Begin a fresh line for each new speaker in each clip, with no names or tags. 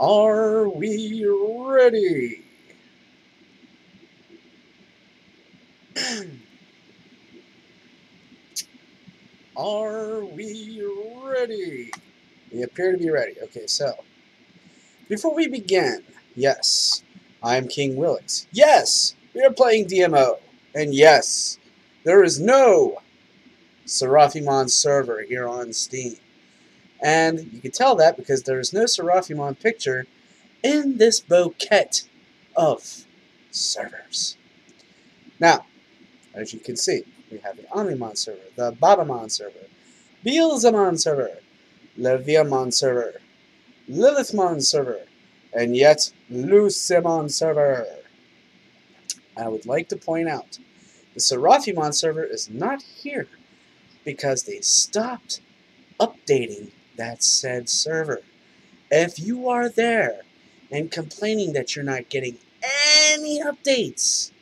Are we ready? Are we ready? We appear to be ready. Okay, so before we begin, yes, I'm King Willix. Yes, we are playing DMO. And yes, there is no Seraphimon server here on Steam. And you can tell that because there is no Seraphimon picture in this bouquet of servers. Now, as you can see, we have the Omnimon server, the Babamon server, Beelzemon server, Leviamon server, Lilithmon server, and yet Lucemon server. I would like to point out the Seraphimon server is not here because they stopped updating that said server. If you are there and complaining that you're not getting any updates,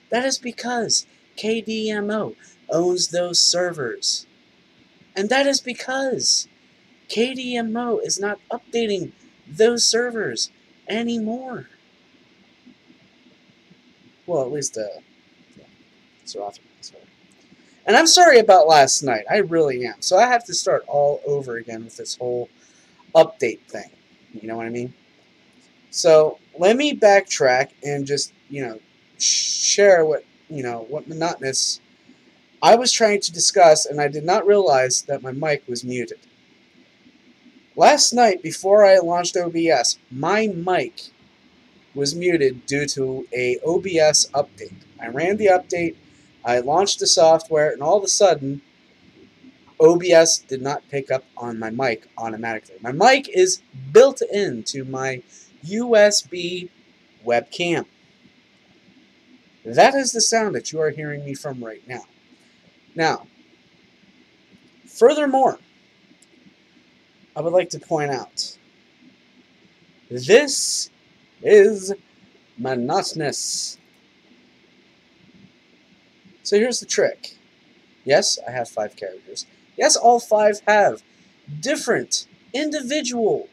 that is because KDMO owns those servers. And that is because KDMO is not updating those servers anymore. Well, at least Seraphimon server. And I'm sorry about last night. I really am. So I have to start all over again with this whole update thing. You know what I mean? So let me backtrack and just, share what monotonous I was trying to discuss, and I did not realize that my mic was muted. Last night, before I launched OBS, my mic was muted due to a OBS update. I ran the update, I launched the software, and all of a sudden, OBS did not pick up on my mic automatically. My mic is built into my USB webcam. That is the sound that you are hearing me from right now. Now, furthermore, I would like to point out, this is monotonous. So here's the trick. Yes, I have 5 characters. Yes, all 5 have different individual,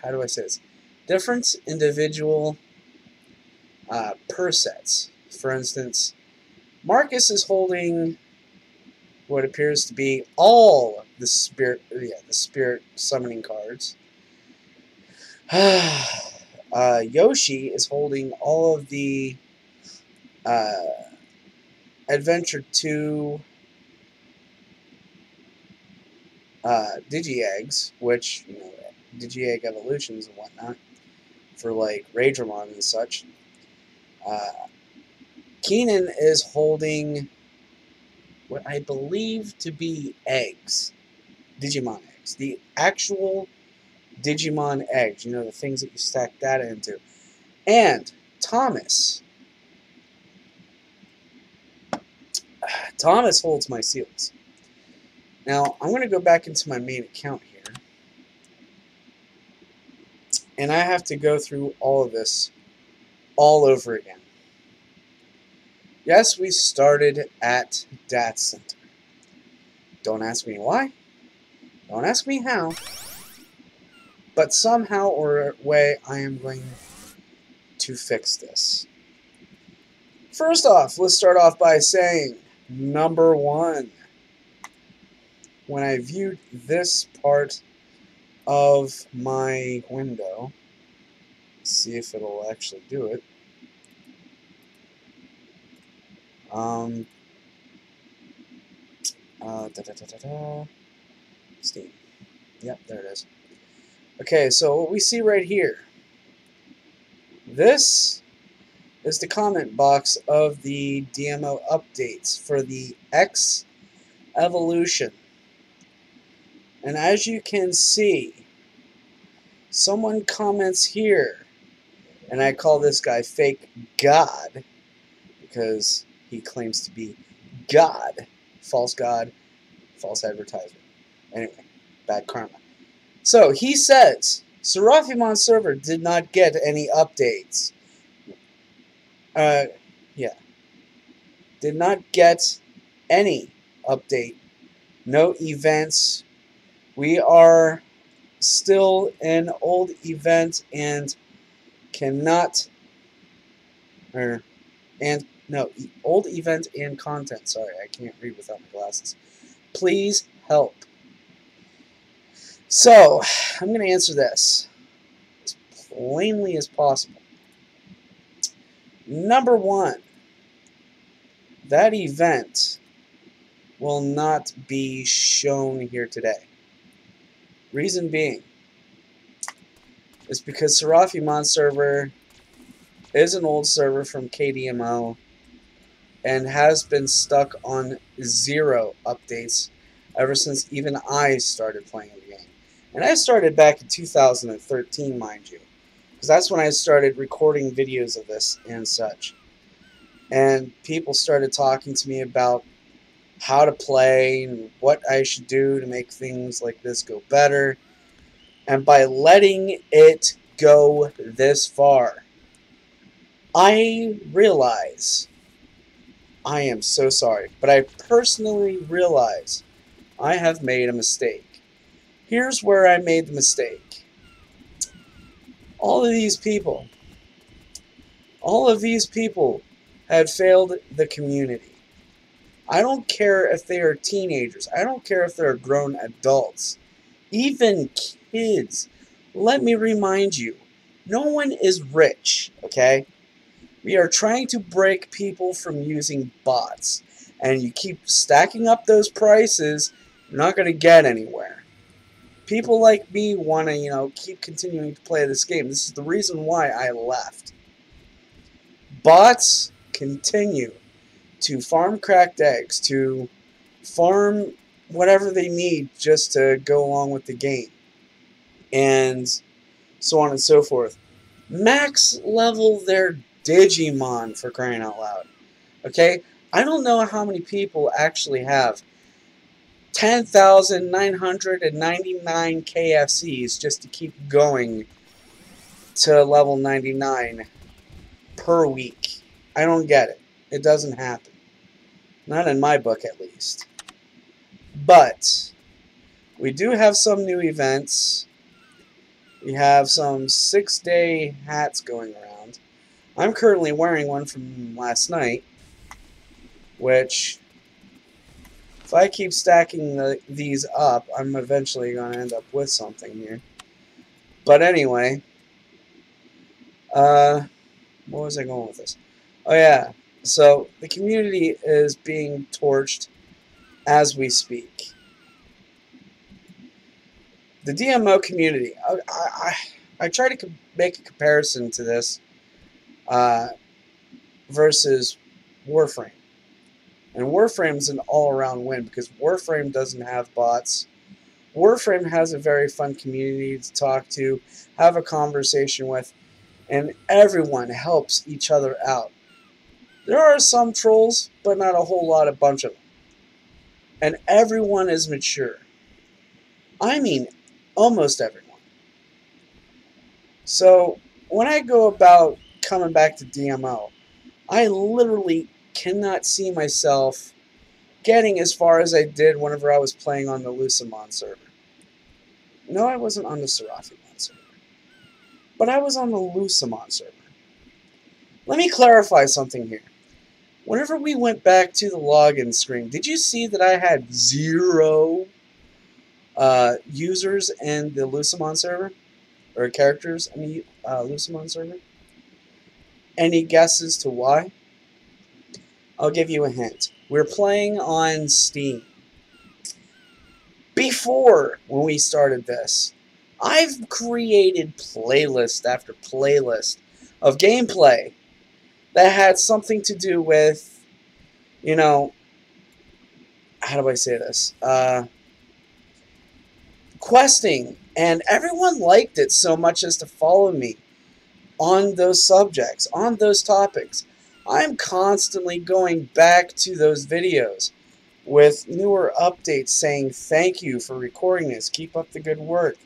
how do I say this? Different individual persets. For instance, Marcus is holding what appears to be all the spirit summoning cards. Yoshi is holding all of the Adventure 2 Digi-Eggs, which, Digi-Egg evolutions and whatnot, for like Raidramon and such. Keenan is holding what I believe to be eggs. Digimon eggs. The actual Digimon eggs. The things that you stack data into. And Thomas holds my seals. Now, I'm going to go back into my main account here. And I have to go through all of this all over again. Yes, we started at Dat Center. Don't ask me why. Don't ask me how. But somehow or way, I am going to fix this. First off, let's start off by saying, number 1. When I viewed this part of my window, let's see if it'll actually do it. Steam. Yep, there it is. Okay, so what we see right here, this is the comment box of the DMO updates for the X evolution. And as you can see, someone comments here, and I call this guy Fake God, because he claims to be God, false advertisement. Anyway, bad karma. So he says, Seraphimon server did not get any updates. Did not get any update. No events. We are still an old event and cannot, or, and, no, old event and content. Sorry, I can't read without my glasses. Please help. So, I'm going to answer this as plainly as possible. Number one, that event will not be shown here today. Reason being is because Digimon server is an old server from KDMO and has been stuck on 0 updates ever since even I started playing the game. And I started back in 2013, mind you, because that's when I started recording videos of this and such. And people started talking to me about how to play and what I should do to make things like this go better. And by letting it go this far, I realize, I am so sorry, but I personally realize I have made a mistake. Here's where I made the mistake. All of these people had failed the community. I don't care if they are teenagers. I don't care if they're grown adults. Even kids. Let me remind you, no one is rich, okay? We are trying to break people from using bots. And you keep stacking up those prices, you're not going to get anywhere. People like me want to, keep continuing to play this game. This is the reason why I left. Bots continue to farm cracked eggs, to farm whatever they need just to go along with the game, and so on and so forth. Max level their Digimon, for crying out loud. Okay? I don't know how many people actually have 10,999 KFCs just to keep going to level 99 per week. I don't get it. It doesn't happen. Not in my book, at least. But we do have some new events. We have some 6-day hats going around. I'm currently wearing one from last night, which, if I keep stacking these up, I'm eventually going to end up with something here. But anyway, what was I going with this? Oh yeah, so the community is being torched as we speak. The DMO community, I try to make a comparison to this versus Warframe. And Warframe's an all-around win because Warframe doesn't have bots. Warframe has a very fun community to talk to, have a conversation with, and everyone helps each other out. There are some trolls, but not a whole lot, a bunch of them. And everyone is mature. I mean, almost everyone. So, when I go about coming back to DMO, I literally cannot see myself getting as far as I did whenever I was playing on the Lucimon server. No, I wasn't on the Seraphimon server. But I was on the Lucimon server. Let me clarify something here. Whenever we went back to the login screen, did you see that I had 0 users in the Lucimon server? Or characters in the Lucimon server? Any guesses to why? I'll give you a hint. We're playing on Steam. Before, when we started this, I've created playlist after playlist of gameplay that had something to do with, how do I say this? Questing. And everyone liked it so much as to follow me on those subjects, on those topics. I'm constantly going back to those videos with newer updates saying thank you for recording this. Keep up the good work.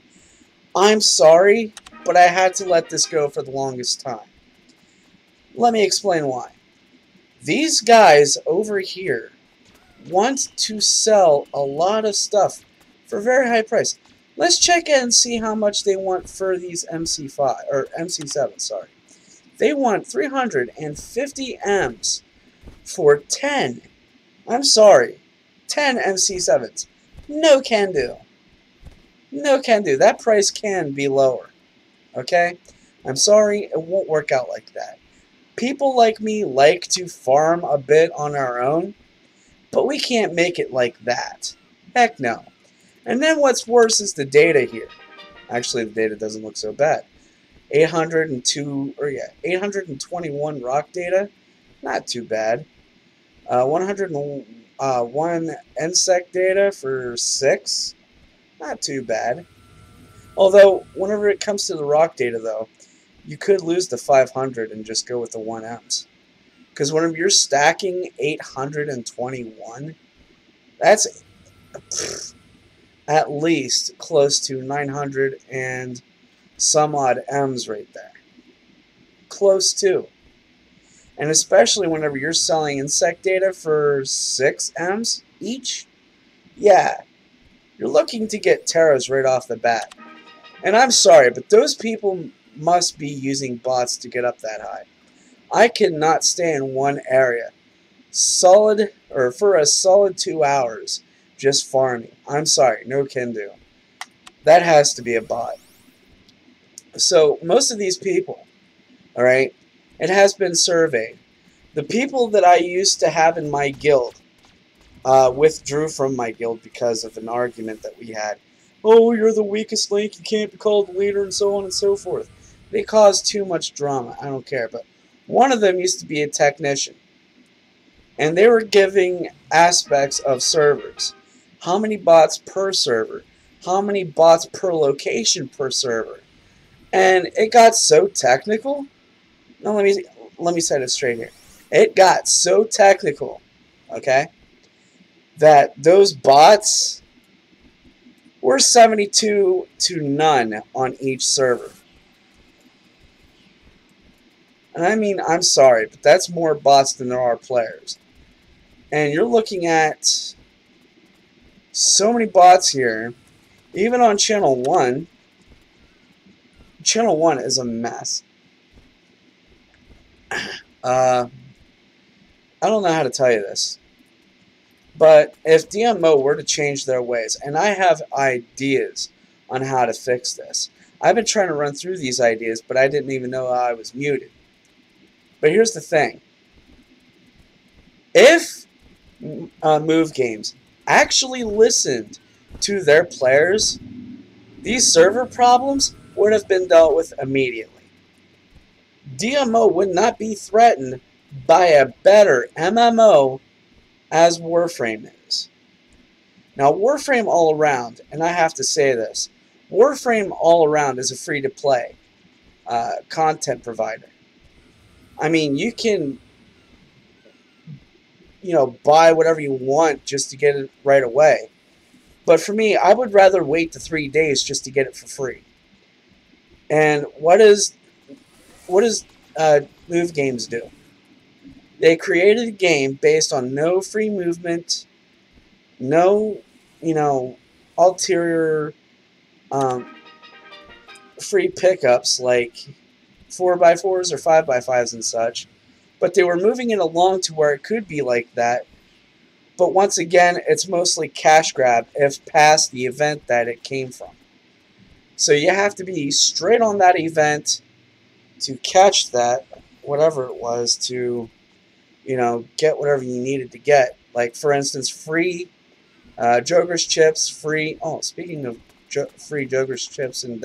I'm sorry, but I had to let this go for the longest time. Let me explain why. These guys over here want to sell a lot of stuff for a very high price. Let's check in and see how much they want for these MC5 or MC7. Sorry, they want 350 M's for 10. I'm sorry, 10 MC7s. No can do. No can do. That price can be lower. Okay? I'm sorry, it won't work out like that. People like me like to farm a bit on our own, but we can't make it like that. Heck no. And then what's worse is the data here. Actually, the data doesn't look so bad. 821 rock data, not too bad. 101 insect data for 6, not too bad. Although, whenever it comes to the rock data, though, you could lose the 500 and just go with the 1Ms. Because whenever you're stacking 821, that's at least close to 900 and some odd M's right there. Close to. And especially whenever you're selling insect data for 6 M's each, yeah, you're looking to get Terras right off the bat. And I'm sorry, but those people must be using bots to get up that high. I cannot stay in one area for a solid 2 hours just farming. I'm sorry, no can do. That has to be a bot. So most of these people, all right, it has been surveyed. The people that I used to have in my guild withdrew from my guild because of an argument that we had. Oh, you're the weakest link, you can't be called the leader, and so on and so forth. They caused too much drama, I don't care. But one of them used to be a technician. And they were giving aspects of servers. How many bots per server? How many bots per location per server? And it got so technical. Now let me set it straight here. It got so technical, okay, that those bots were 72 to none on each server. And I mean, I'm sorry, but that's more bots than there are players. And you're looking at so many bots here. Even on Channel 1, Channel 1 is a mess. I don't know how to tell you this. But if DMO were to change their ways, and I have ideas on how to fix this. I've been trying to run through these ideas, but I didn't even know I was muted. But here's the thing. If Move Games actually listened to their players, these server problems would have been dealt with immediately. DMO would not be threatened by a better MMO as Warframe is. Now, Warframe All Around, and I have to say this, Warframe All Around is a free-to-play content provider. I mean, you can, buy whatever you want just to get it right away. But for me, I would rather wait the 3 days just to get it for free. And what does Move Games do? They created a game based on no free movement, no, ulterior free pickups like 4x4s or 5x5s and such. But they were moving it along to where it could be like that. But once again, it's mostly cash grab if past the event that it came from. So you have to be straight on that event to catch that, whatever it was, to get whatever you needed to get. Like, for instance, free Joker's chips, free... Oh, speaking of free Joker's chips and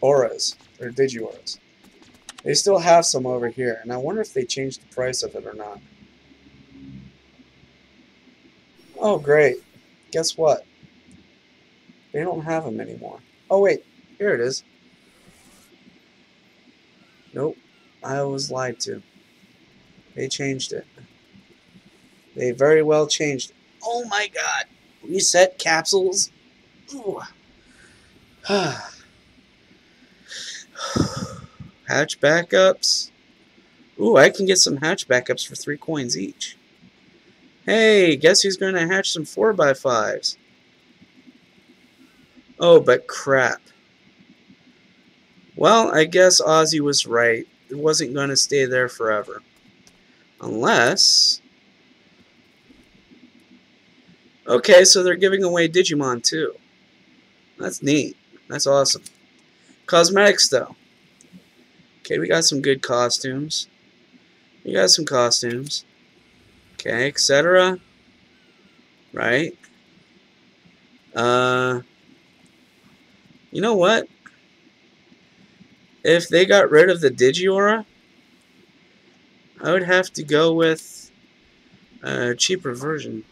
auras, or Digi-auras. They still have some over here, and I wonder if they changed the price of it or not. Oh, great. Guess what? They don't have them anymore. Oh, wait. Here it is. Nope. I was lied to. They changed it. They very well changed it. Oh my god. Reset capsules. Ooh. Hatch backups. Ooh, I can get some hatch backups for 3 coins each. Hey, guess who's going to hatch some 4x5s? Oh, but crap. Well, I guess Ozzy was right. It wasn't going to stay there forever. Unless... Okay, so they're giving away Digimon too. That's neat. That's awesome. Cosmetics, though. Okay, we got some good costumes. We got some costumes. Okay, etc. Right? You know what? If they got rid of the Digiaura, I would have to go with a cheaper version.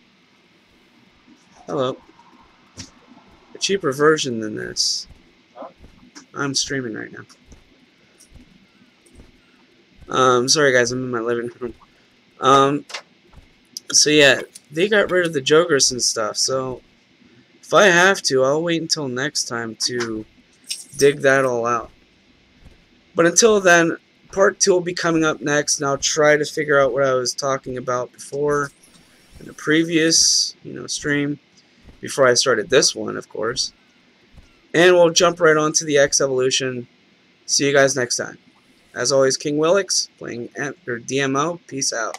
Hello. A cheaper version than this. I'm streaming right now. Sorry guys, I'm in my living room. So yeah, they got rid of the Jokers and stuff, so if I have to, I'll wait until next time to dig that all out. But until then, part 2 will be coming up next, and I'll try to figure out what I was talking about before in the previous, stream, before I started this one, of course. And we'll jump right on to the X Evolution. See you guys next time. As always, King Willix, playing DMO. Peace out.